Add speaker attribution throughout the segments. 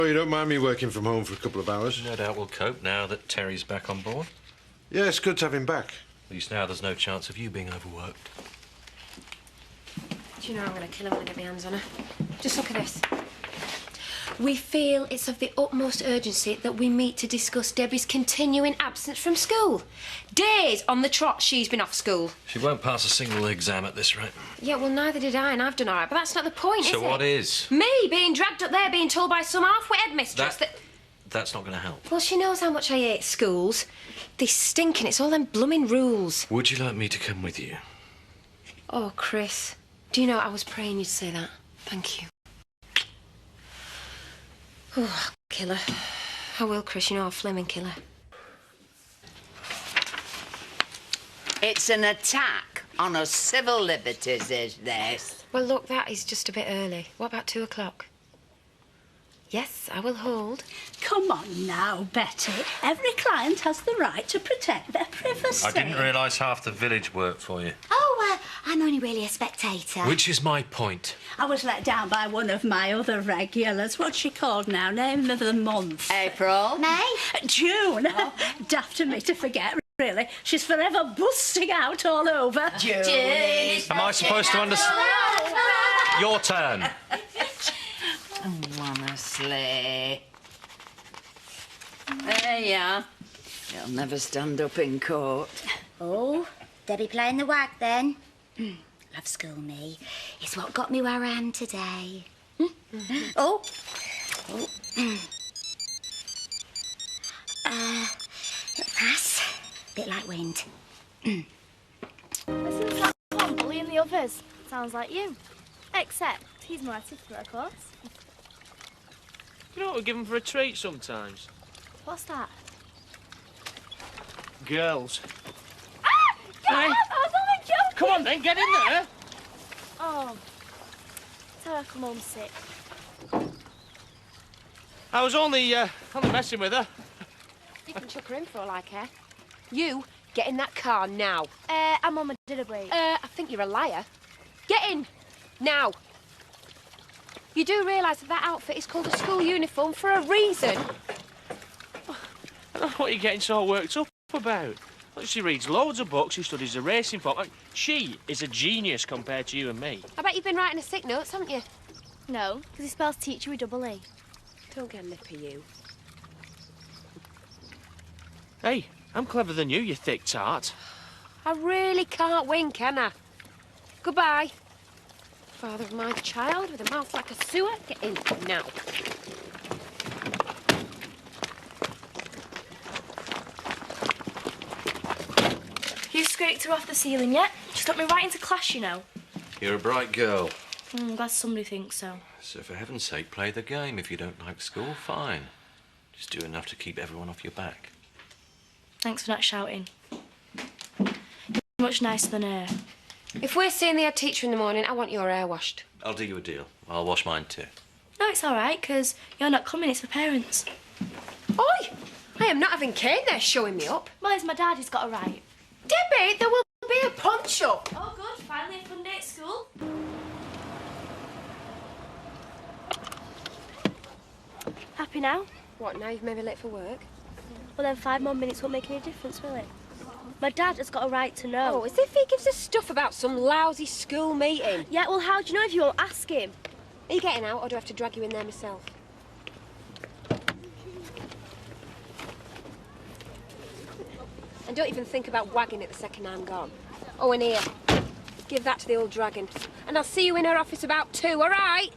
Speaker 1: Oh, you don't mind me working from home for a couple of hours?
Speaker 2: No doubt we'll cope now that Terry's back on board.
Speaker 1: Yeah, it's good to have him back.
Speaker 2: At least now there's no chance of you being overworked.
Speaker 3: Do you know I'm going to kill her when I get my hands on her? Just look at this. We feel it's of the utmost urgency that we meet to discuss Debbie's continuing absence from school. Days on the trot she's been off school.
Speaker 2: She won't pass a single exam at this rate.
Speaker 3: Yeah, well, neither did I, and I've done all right, but that's not the point, is it?
Speaker 2: So what is?
Speaker 3: Me being dragged up there being told by some half-wit headmistress that...
Speaker 2: That's not going to help.
Speaker 3: Well, she knows how much I hate schools. They stink, and it's all them blooming rules.
Speaker 2: Would you like me to come with you?
Speaker 3: Oh, Chris. Do you know, I was praying you'd say that. Thank you. Oh, I'll kill her. I will, Chris. You know I'll flaming kill her.
Speaker 4: It's an attack on our civil liberties, is this?
Speaker 3: Well, look, that is just a bit early. What about 2 o'clock? Yes, I will hold.
Speaker 5: Come on now, Betty. Every client has the right to protect their privacy.
Speaker 2: I didn't realise half the village worked for you.
Speaker 6: Oh, I'm only really a spectator.
Speaker 2: Which is my point.
Speaker 5: I was let down by one of my other regulars. What's she called now? Name of the month.
Speaker 4: April?
Speaker 6: May?
Speaker 5: June. Oh. Daft of me to forget, really. She's forever busting out all over.
Speaker 4: June.
Speaker 2: Am I supposed to understand? Your turn.
Speaker 4: Oh, honestly. There you are. You'll never stand up in court.
Speaker 6: Oh, Debbie playing the wag then. Love school, me. It's what got me where I am today. Oh. Pass. Bit like wind.
Speaker 7: Listen to that one bullying the others. Sounds like you. Except he's more articulate, of course.
Speaker 8: You know what we give them for a treat sometimes?
Speaker 7: What's that?
Speaker 8: Girls.
Speaker 7: Ah! Get
Speaker 8: Hey.
Speaker 7: up! I was only joking!
Speaker 8: Come on then, get in there!
Speaker 7: Oh. Tell her I come home sick.
Speaker 8: I was only messing with her.
Speaker 3: You can chuck her in for all I care. You, get in that car now.
Speaker 7: I'm on my dinner break.
Speaker 3: I think you're a liar. Get in, now. You do realise that outfit is called a school uniform for a reason?
Speaker 8: I don't know what you're getting so worked up about. Look, she reads loads of books, she studies the racing form. She is a genius compared to you and me.
Speaker 3: I bet you've been writing a sick notes, haven't you?
Speaker 7: No, because he spells teacher with double E.
Speaker 3: Don't get nippy, you.
Speaker 8: Hey, I'm cleverer than you thick tart.
Speaker 3: I really can't win, can I? Goodbye. Father of my child with a mouth like a sewer, get in now.
Speaker 7: You scraped her off the ceiling yet? She got me right into class, you know.
Speaker 2: You're a bright girl.
Speaker 7: I'm glad somebody thinks so.
Speaker 2: So for heaven's sake, play the game. If you don't like school, fine. Just do enough to keep everyone off your back.
Speaker 7: Thanks for not shouting. You're much nicer than her.
Speaker 3: If we're seeing the head teacher in the morning, I want your hair washed.
Speaker 2: I'll do you a deal. I'll wash mine too.
Speaker 7: No, it's all right, because you're not coming, it's for parents.
Speaker 3: Oi! I am not having Kane there showing me up.
Speaker 7: Well, it's my dad, he's got a right.
Speaker 3: Debbie, there will be a punch-up.
Speaker 7: Oh, good. Finally a fun day at school. Happy now?
Speaker 3: What, now you've made me late for work?
Speaker 7: Well, then 5 more minutes won't make any difference, will it? My dad has got a right to know.
Speaker 3: Oh, as if he gives us stuff about some lousy school meeting.
Speaker 7: Yeah, well, how do you know if you won't ask him?
Speaker 3: Are you getting out, or do I have to drag you in there myself? And don't even think about wagging it the second I'm gone. Oh, and here, give that to the old dragon. And I'll see you in her office about 2, all right?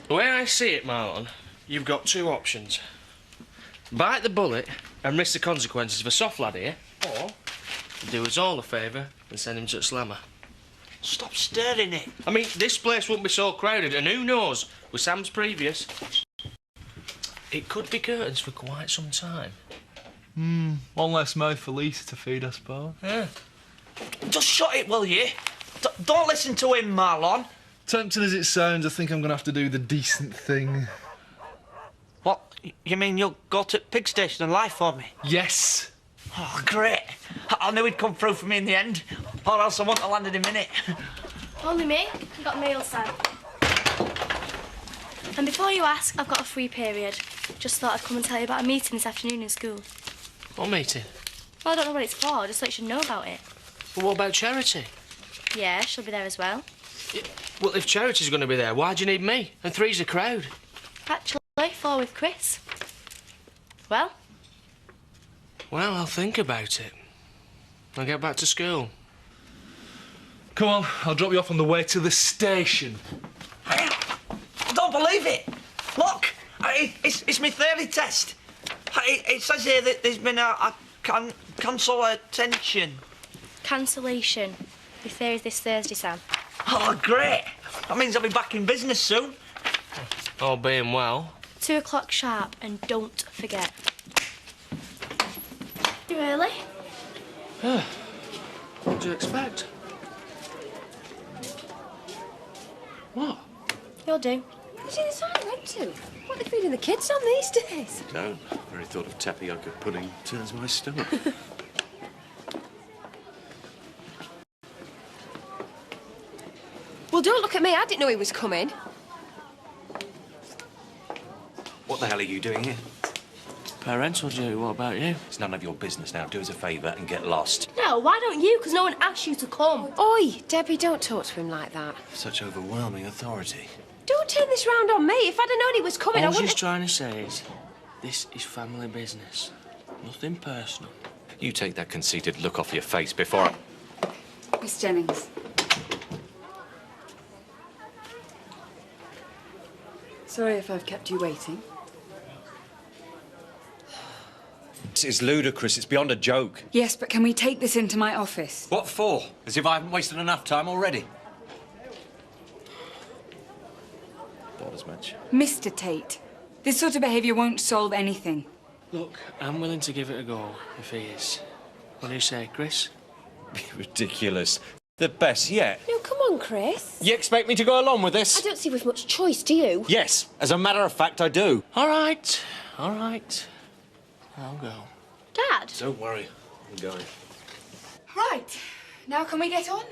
Speaker 8: The way I see it, Marlon, you've got 2 options. Bite the bullet and risk the consequences of a soft lad here, or do us all a favour and send him to a slammer.
Speaker 9: Stop stirring it.
Speaker 8: I mean, this place won't be so crowded, and who knows, with Sam's previous, it could be curtains for quite some time.
Speaker 10: One less mouth for Lisa to feed, I suppose.
Speaker 8: Yeah.
Speaker 9: Just shut it, will you? Don't listen to him, Marlon.
Speaker 10: Tempting as it sounds, I think I'm going to have to do the decent thing.
Speaker 9: What? You mean you'll go to Pig Station and lie for me?
Speaker 10: Yes.
Speaker 9: Oh, great. I knew he'd come through for me in the end, or else I wouldn't have landed him in it.
Speaker 7: Only me. I got mail, Sam. And before you ask, I've got a free period. Just thought I'd come and tell you about a meeting this afternoon in school.
Speaker 8: What meeting?
Speaker 7: Well, I don't know what it's for, just thought you should know about it.
Speaker 8: But what about Charity?
Speaker 7: Yeah, she'll be there as well.
Speaker 8: Well, if Charity's going to be there, why do you need me? And 3's a crowd.
Speaker 7: Actually, 4 with Chris. Well?
Speaker 8: Well, I'll think about it. I'll get back to school.
Speaker 10: Come on, I'll drop you off on the way to the station.
Speaker 9: I don't believe it. Look, it's my theory test. It says here that there's been a consultation.
Speaker 7: Cancellation. Your theory's this Thursday, Sam.
Speaker 9: Oh, great. That means I'll be back in business soon.
Speaker 8: All being well.
Speaker 7: 2 o'clock sharp, and don't forget. You early?
Speaker 8: What do you expect? What?
Speaker 7: You'll do.
Speaker 3: You see, that's what I went to. What are they feeding the kids on these days?
Speaker 2: Don't. Very thought of tapioca pudding turns my stomach.
Speaker 3: Well, don't look at me. I didn't know he was coming.
Speaker 2: What the hell are you doing here?
Speaker 8: Parental duty, what about you?
Speaker 2: It's none of your business now. Do us a favour and get lost.
Speaker 7: No, why don't you? Because no one asked you to come.
Speaker 3: Oi, Debbie, don't talk to him like that.
Speaker 2: Such overwhelming authority.
Speaker 3: Don't turn this round on me. If I'd have known he was coming, I
Speaker 8: All
Speaker 3: wouldn't
Speaker 8: she's trying to say is, this is family business. Nothing personal.
Speaker 2: You take that conceited look off your face before I...
Speaker 11: Miss Jennings. Sorry if I've kept you waiting.
Speaker 12: This is ludicrous. It's beyond a joke.
Speaker 11: Yes, but can we take this into my office?
Speaker 12: What for? As if I haven't wasted enough time already.
Speaker 2: Thought as much.
Speaker 11: Mr. Tate, this sort of behaviour won't solve anything.
Speaker 8: Look, I'm willing to give it a go, if he is. What do you say, Chris?
Speaker 12: Ridiculous. The best yet.
Speaker 3: No, come on, Chris.
Speaker 12: You expect me to go along with this?
Speaker 3: I don't see we've much choice, do you?
Speaker 12: Yes. As a matter of fact, I do.
Speaker 8: All right. All right. I'll go.
Speaker 7: Dad?
Speaker 2: Don't worry. I'm going.
Speaker 11: Right. Now can we get on?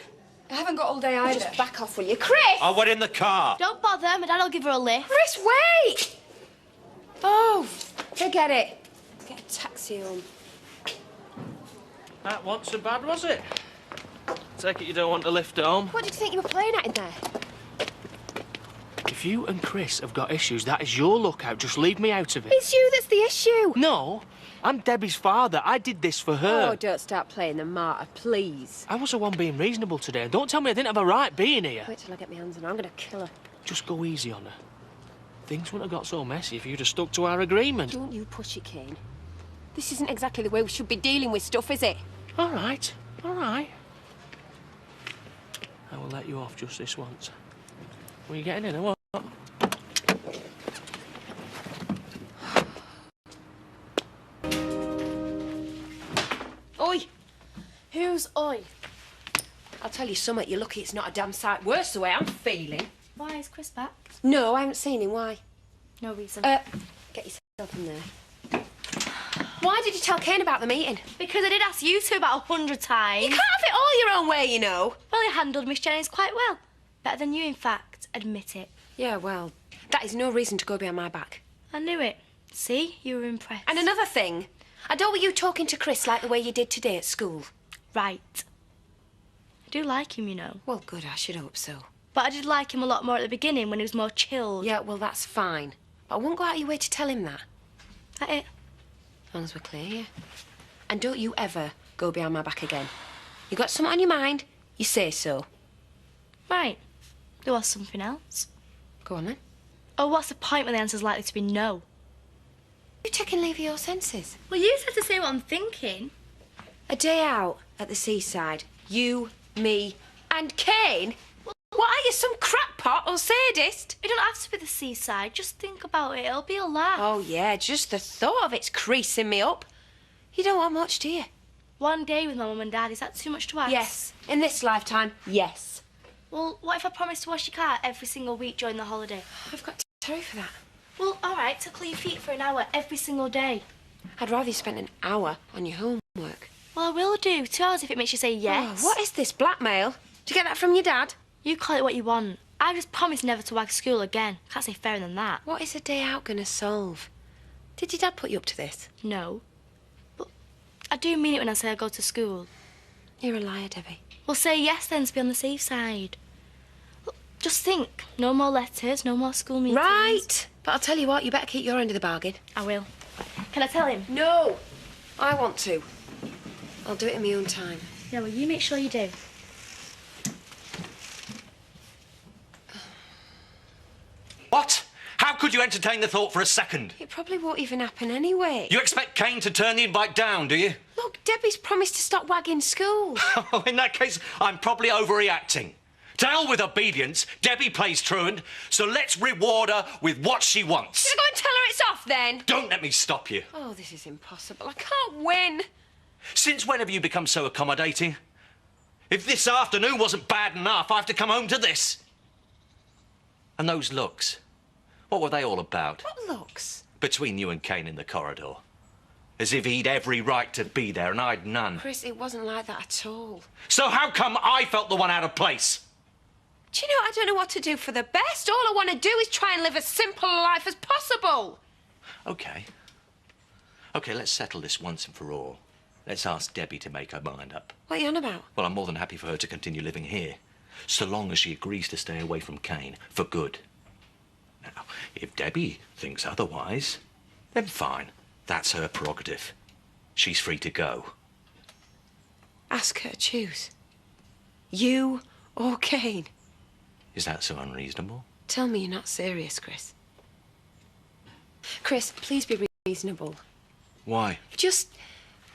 Speaker 11: I haven't got all day either.
Speaker 3: Just back off, will you? Chris!
Speaker 12: I'll wait in the car.
Speaker 7: Don't bother, my dad will give her a lift.
Speaker 3: Chris, wait! Oh, forget it. Get a taxi home.
Speaker 8: That wasn't so bad, was it? Take it you don't want to lift home.
Speaker 3: What did you think you were playing at in there?
Speaker 8: If you and Chris have got issues, that is your lookout. Just leave me out of it.
Speaker 3: It's you that's the issue.
Speaker 8: No, I'm Debbie's father. I did this for her.
Speaker 3: Oh, don't start playing the martyr, please.
Speaker 8: I was the one being reasonable today. And don't tell me I didn't have a right being here.
Speaker 3: Wait till I get my hands on her. I'm going to kill her.
Speaker 8: Just go easy on her. Things wouldn't have got so messy if you'd have stuck to our agreement.
Speaker 3: Don't you push it, Kane. This isn't exactly the way we should be dealing with stuff, is it?
Speaker 8: All right, all right. I will let you off just this once. Were you getting in or what?
Speaker 3: Oi!
Speaker 7: Who's oi?
Speaker 3: I'll tell you something, you're lucky it's not a damn sight worse the way I'm feeling.
Speaker 7: Why is Chris back?
Speaker 3: No, I haven't seen him. Why?
Speaker 7: No reason.
Speaker 3: Get yourself in there. Why did you tell Kane about the meeting?
Speaker 7: Because I did ask you to about 100 times.
Speaker 3: You can't have it all your own way, you know.
Speaker 7: Well, you handled Miss Jennings quite well. Better than you, in fact. Admit it.
Speaker 3: Yeah, well, that is no reason to go behind my back.
Speaker 7: I knew it. See? You were impressed.
Speaker 3: And another thing, I don't want you talking to Chris like the way you did today at school.
Speaker 7: Right. I do like him, you know.
Speaker 3: Well, good, I should hope so.
Speaker 7: But I did like him a lot more at the beginning when he was more chilled.
Speaker 3: Yeah, well, that's fine. But I won't go out of your way to tell him that.
Speaker 7: That it?
Speaker 3: As long as we're clear, yeah. And don't you ever go behind my back again. You got something on your mind, you say so.
Speaker 7: Right. There was something else.
Speaker 3: Go on, then.
Speaker 7: Oh, what's the point when the answer's likely to be no?
Speaker 3: You taking leave of your senses.
Speaker 7: Well, you said to say what I'm thinking.
Speaker 3: A day out at the seaside. You, me, and Kane? What are you, some crackpot or sadist?
Speaker 7: It don't have to be the seaside. Just think about it. It'll be a laugh.
Speaker 3: Oh, yeah, just the thought of it's creasing me up. You don't want much, do you?
Speaker 7: One day with my mum and dad, is that too much to ask?
Speaker 3: Yes. In this lifetime, yes.
Speaker 7: Well, what if I promise to wash your car every single week during the holiday?
Speaker 3: I've got to tell you for that.
Speaker 7: Well, all right, to clean your feet for an hour every single day.
Speaker 3: I'd rather you spent an hour on your homework.
Speaker 7: Well, I will do. 2 hours if it makes you say yes.
Speaker 3: Oh, what is this, blackmail? Did you get that from your dad?
Speaker 7: You call it what you want. I just promised never to wag school again. Can't say fairer than that.
Speaker 3: What is a day out going to solve? Did your dad put you up to this?
Speaker 7: No. But I do mean it when I say I go to school.
Speaker 3: You're a liar, Debbie.
Speaker 7: Well, say yes then to be on the seaside. Look, just think. No more letters, no more school meetings.
Speaker 3: Right. But I'll tell you what, you better keep your end of the bargain.
Speaker 7: I will. Can I tell him?
Speaker 3: No. I want to. I'll do it in my own time.
Speaker 7: Yeah, well, you make sure you do.
Speaker 2: What? How could you entertain the thought for a second?
Speaker 3: It probably won't even happen anyway.
Speaker 2: You expect Kane to turn the invite down, do you?
Speaker 3: Look, Debbie's promised to stop wagging school.
Speaker 2: Oh, in that case, I'm probably overreacting. To hell with obedience, Debbie plays truant, so let's reward her with what she wants.
Speaker 3: Should I go and tell her it's off then?
Speaker 2: Don't let me stop you.
Speaker 3: Oh, this is impossible. I can't win.
Speaker 2: Since when have you become so accommodating? If this afternoon wasn't bad enough, I have to come home to this. And those looks, what were they all about?
Speaker 3: What looks?
Speaker 2: Between you and Kane in the corridor. As if he'd every right to be there and I'd none.
Speaker 3: Chris, it wasn't like that at all.
Speaker 2: So how come I felt the one out of place?
Speaker 3: Do you know, I don't know what to do for the best. All I want to do is try and live as simple a life as possible.
Speaker 2: OK. OK, let's settle this once and for all. Let's ask Debbie to make her mind up.
Speaker 3: What are you on about?
Speaker 2: Well, I'm more than happy for her to continue living here, so long as she agrees to stay away from Kane for good. Now, if Debbie thinks otherwise, then fine. That's her prerogative. She's free to go.
Speaker 3: Ask her, choose. You or Kane.
Speaker 2: Is that so unreasonable?
Speaker 3: Tell me you're not serious, Chris. Chris, please be reasonable.
Speaker 2: Why?
Speaker 3: Just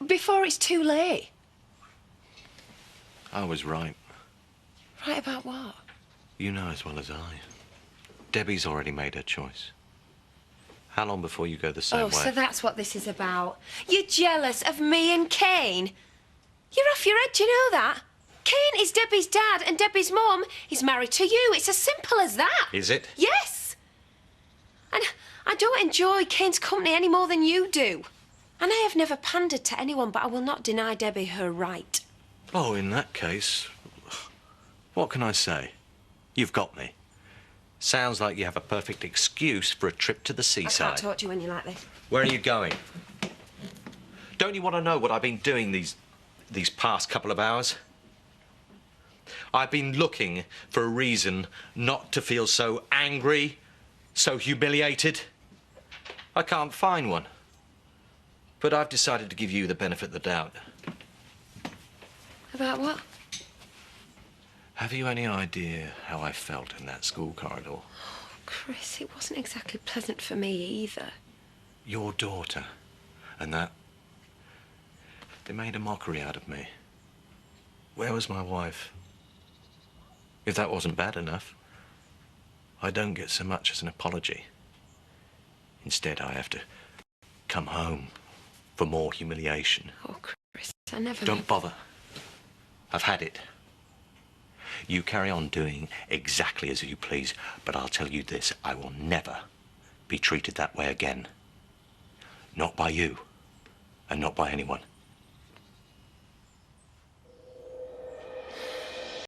Speaker 3: before it's too late.
Speaker 2: I was right.
Speaker 3: Right about what?
Speaker 2: You know as well as I. Debbie's already made her choice. How long before you go the same way?
Speaker 3: Oh, so that's what this is about. You're jealous of me and Kane? You're off your head, do you know that? Kane is Debbie's dad and Debbie's mum is married to you. It's as simple as that.
Speaker 2: Is it?
Speaker 3: Yes. And I don't enjoy Kane's company any more than you do. And I have never pandered to anyone, but I will not deny Debbie her right.
Speaker 2: Oh, in that case, what can I say? You've got me. Sounds like you have a perfect excuse for a trip to the seaside.
Speaker 3: I can't talk to you when you're like this.
Speaker 2: Where are you going? Don't you want to know what I've been doing these past couple of hours? I've been looking for a reason not to feel so angry, so humiliated. I can't find one. But I've decided to give you the benefit of the doubt.
Speaker 3: About what?
Speaker 2: Have you any idea how I felt in that school corridor?
Speaker 3: Oh, Chris, it wasn't exactly pleasant for me either.
Speaker 2: Your daughter and that... They made a mockery out of me. Where was my wife? If that wasn't bad enough, I don't get so much as an apology. Instead, I have to come home for more humiliation.
Speaker 3: Oh, Chris, I never...
Speaker 2: Don't bother. I've had it. You carry on doing exactly as you please, but I'll tell you this, I will never be treated that way again. Not by you, and not by anyone.